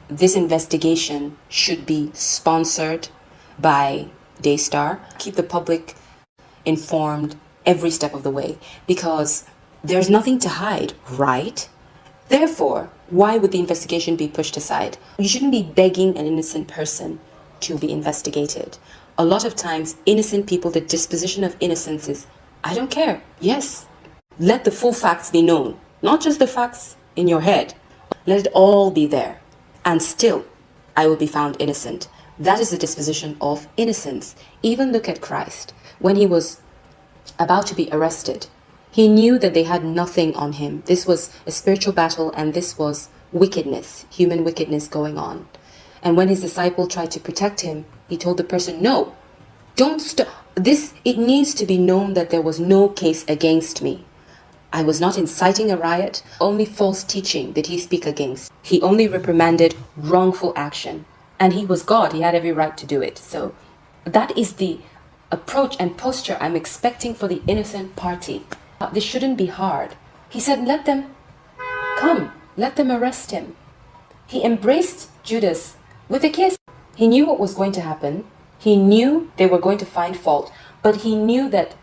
this investigation should be sponsored by Daystar. Keep the public informed every step of the way, because there's nothing to hide, right? Therefore, why would the investigation be pushed aside? You shouldn't be begging an innocent person to be investigated. A lot of times, innocent people, the disposition of innocence is, I don't care. Yes, let the full facts be known, not just the facts in your head. Let it all be there, and still, I will be found innocent. That is the disposition of innocence. Even look at Christ. When he was about to be arrested, he knew that they had nothing on him. This was a spiritual battle, and this was wickedness, human wickedness going on. And when his disciple tried to protect him, he told the person, no, don't stop. It needs to be known that there was no case against me. I was not inciting a riot. Only false teaching did he speak against. He only reprimanded wrongful action. And he was God. He had every right to do it. So that is the approach and posture I'm expecting for the innocent party. This shouldn't be hard. He said, let them come. Let them arrest him. He embraced Judas with a kiss. He knew what was going to happen. He knew they were going to find fault. But he knew that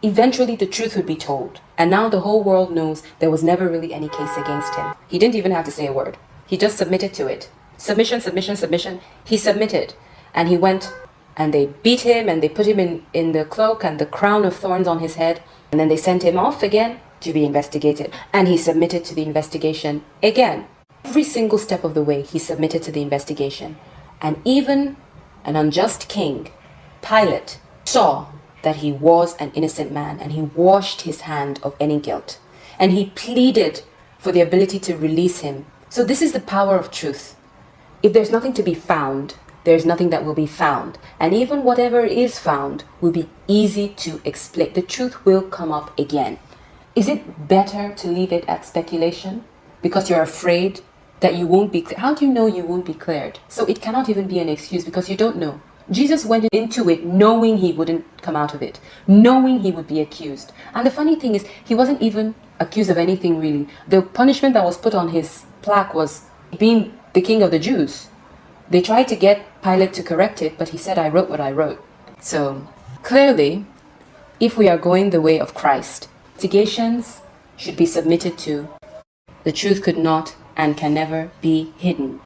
eventually the truth would be told. And now the whole world knows there was never really any case against him. He didn't even have to say a word. He just submitted to it. Submission, submission, submission. He submitted. And he went, and they beat him, and they put him in the cloak and the crown of thorns on his head. And then they sent him off again to be investigated. And he submitted to the investigation again. Every single step of the way, he submitted to the investigation. And even an unjust king, Pilate, saw that he was an innocent man, and he washed his hand of any guilt. And he pleaded for the ability to release him. So this is the power of truth. If there's nothing to be found, there's nothing that will be found. And even whatever is found will be easy to explain. The truth will come up again. Is it better to leave it at speculation because you're afraid that you won't be cleared? How do you know you won't be cleared? So it cannot even be an excuse because you don't know. Jesus went into it knowing he wouldn't come out of it, knowing he would be accused. And the funny thing is, he wasn't even accused of anything really. The punishment that was put on his plaque was being the king of the Jews. They tried to get Pilate to correct it, but he said, I wrote what I wrote. So clearly, if we are going the way of Christ, investigations should be submitted to. The truth could not and can never be hidden.